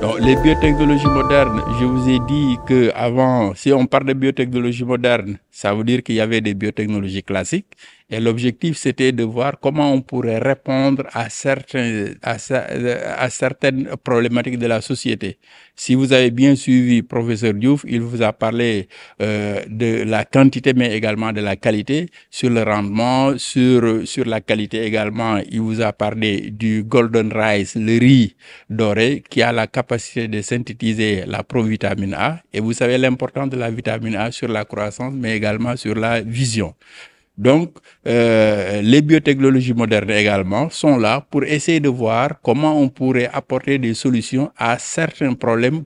Donc, les biotechnologies modernes, je vous ai dit que avant, si on parle de biotechnologie moderne, ça veut dire qu'il y avait des biotechnologies classiques. Et l'objectif, c'était de voir comment on pourrait répondre à certaines problématiques de la société. Si vous avez bien suivi professeur Diouf, il vous a parlé de la quantité, mais également de la qualité, sur le rendement, sur la qualité également. Il vous a parlé du golden rice, le riz doré, qui a la capacité de synthétiser la provitamine A. Et vous savez l'importance de la vitamine A sur la croissance, mais également sur la vision. Donc, les biotechnologies modernes également sont là pour essayer de voir comment on pourrait apporter des solutions à certains problèmes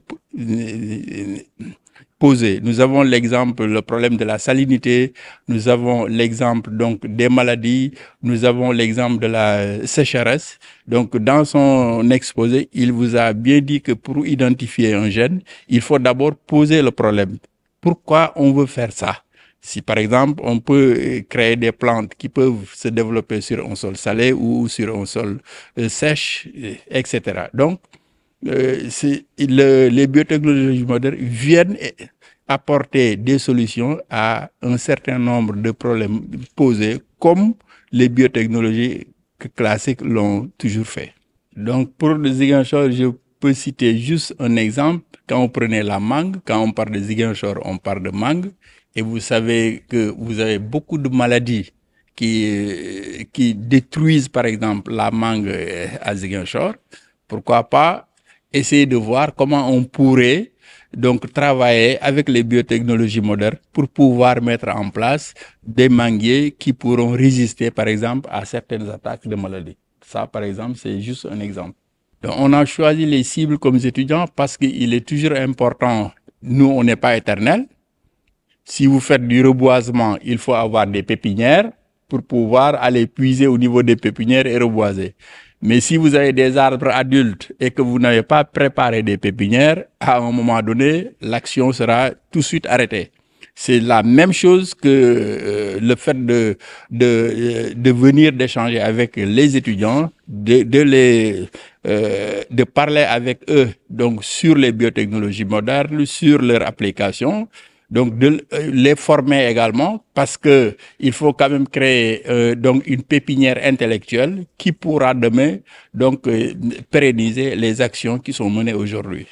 posés. Nous avons l'exemple, le problème de la salinité, nous avons l'exemple donc des maladies, nous avons l'exemple de la sécheresse. Donc, dans son exposé, il vous a bien dit que pour identifier un gène, il faut d'abord poser le problème. Pourquoi on veut faire ça? Si par exemple, on peut créer des plantes qui peuvent se développer sur un sol salé ou sur un sol sèche, etc. Donc, les biotechnologies modernes viennent apporter des solutions à un certain nombre de problèmes posés comme les biotechnologies classiques l'ont toujours fait. Donc, pour le Ziguinchor, je peux citer juste un exemple. Quand on prenait la mangue, quand on parle de Ziguinchor, on parle de mangue. Et vous savez que vous avez beaucoup de maladies qui détruisent, par exemple, la mangue à Ziguinchor. Pourquoi pas essayer de voir comment on pourrait donc travailler avec les biotechnologies modernes pour pouvoir mettre en place des manguiers qui pourront résister, par exemple, à certaines attaques de maladies. Ça, par exemple, c'est juste un exemple. Donc, on a choisi les cibles comme étudiants parce qu'il est toujours important. Nous, on n'est pas éternel. Si vous faites du reboisement, il faut avoir des pépinières pour pouvoir aller puiser au niveau des pépinières et reboiser. Mais si vous avez des arbres adultes et que vous n'avez pas préparé des pépinières, à un moment donné, l'action sera tout de suite arrêtée. C'est la même chose que le fait de venir d'échanger avec les étudiants, de parler avec eux donc sur les biotechnologies modernes, sur leur application. Donc, de les former également parce que il faut quand même créer donc une pépinière intellectuelle qui pourra demain donc pérenniser les actions qui sont menées aujourd'hui.